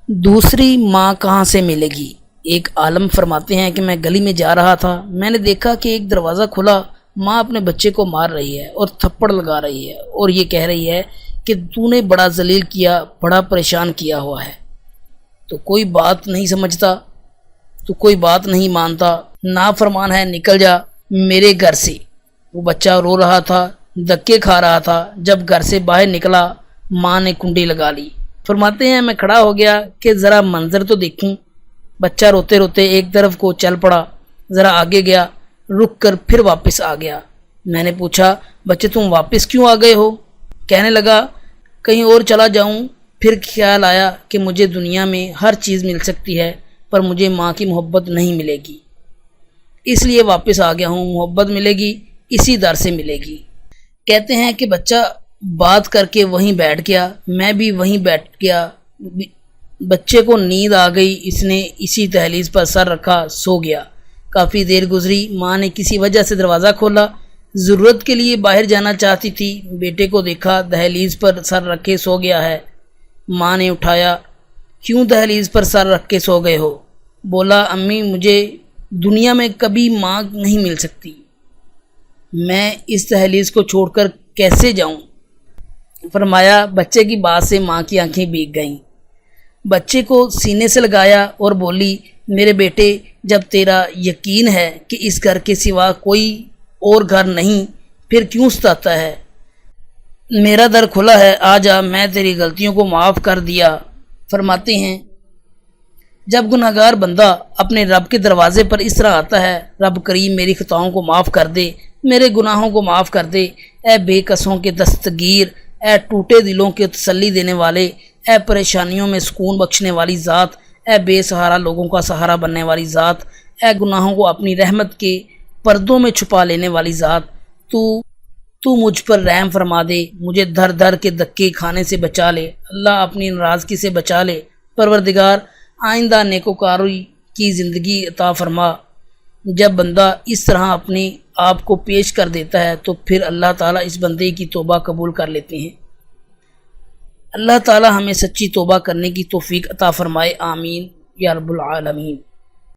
دوسری ماں کہاں سے ملے گی؟ ایک عالم فرماتے ہیں کہ میں گلی میں جا رہا تھا، میں نے دیکھا کہ ایک دروازہ کھلا، ماں اپنے بچے کو مار رہی ہے اور تھپڑ لگا رہی ہے اور یہ کہہ رہی ہے کہ تو نے بڑا ذلیل کیا، بڑا پریشان کیا ہوا ہے، تو کوئی بات نہیں سمجھتا، تو کوئی بات نہیں مانتا، نافرمان ہے، نکل جا میرے گھر سے۔ وہ بچہ رو رہا تھا، دھکے کھا رہا تھا، جب گھر سے باہر نکلا ماں نے کنڈی لگا لی۔ فرماتے ہیں میں کھڑا ہو گیا کہ ذرا منظر تو دیکھوں۔ بچہ روتے روتے ایک طرف کو چل پڑا، ذرا آگے گیا، رک کر پھر واپس آ گیا۔ میں نے پوچھا بچے تم واپس کیوں آ گئے ہو؟ کہنے لگا کہیں اور چلا جاؤں، پھر خیال آیا کہ مجھے دنیا میں ہر چیز مل سکتی ہے پر مجھے ماں کی محبت نہیں ملے گی، اس لیے واپس آ گیا ہوں۔ محبت ملے گی اسی در سے ملے گی۔ کہتے ہیں کہ بچہ بات کر کے وہیں بیٹھ گیا، میں بھی وہیں بیٹھ گیا۔ بچے کو نیند آ گئی، اس نے اسی دہلیز پر سر رکھا، سو گیا۔ کافی دیر گزری، ماں نے کسی وجہ سے دروازہ کھولا، ضرورت کے لیے باہر جانا چاہتی تھی، بیٹے کو دیکھا دہلیز پر سر رکھے سو گیا ہے۔ ماں نے اٹھایا، کیوں دہلیز پر سر رکھ کے سو گئے ہو؟ بولا امی مجھے دنیا میں کبھی ماں نہیں مل سکتی، میں اس دہلیز کو چھوڑ کر کیسے جاؤں؟ فرمایا بچے کی بات سے ماں کی آنکھیں بھیگ گئیں۔ بچے کو سینے سے لگایا اور بولی میرے بیٹے جب تیرا یقین ہے کہ اس گھر کے سوا کوئی اور گھر نہیں، پھر کیوں ستاتا ہے؟ میرا در کھلا ہے، آ جا، میں تیری غلطیوں کو معاف کر دیا۔ فرماتے ہیں جب گناہگار بندہ اپنے رب کے دروازے پر اس طرح آتا ہے، رب کریم میری خطاؤں کو معاف کر دے، میرے گناہوں کو معاف کر دے، اے بے کسوں کے دستگیر، اے ٹوٹے دلوں کے تسلی دینے والے، اے پریشانیوں میں سکون بخشنے والی ذات، اے بے سہارا لوگوں کا سہارا بننے والی ذات، اے گناہوں کو اپنی رحمت کے پردوں میں چھپا لینے والی ذات، تو مجھ پر رحم فرما دے، مجھے دھر دھر کے دھکے کھانے سے بچا لے، اللہ اپنی ناراضگی سے بچا لے، پروردگار آئندہ نیکوکاری کی زندگی عطا فرما۔ جب بندہ اس طرح اپنے آپ کو پیش کر دیتا ہے تو پھر اللہ تعالیٰ اس بندے کی توبہ قبول کر لیتے ہیں۔ اللہ تعالیٰ ہمیں سچی توبہ کرنے کی توفیق عطا فرمائے، آمین یا رب العالمین۔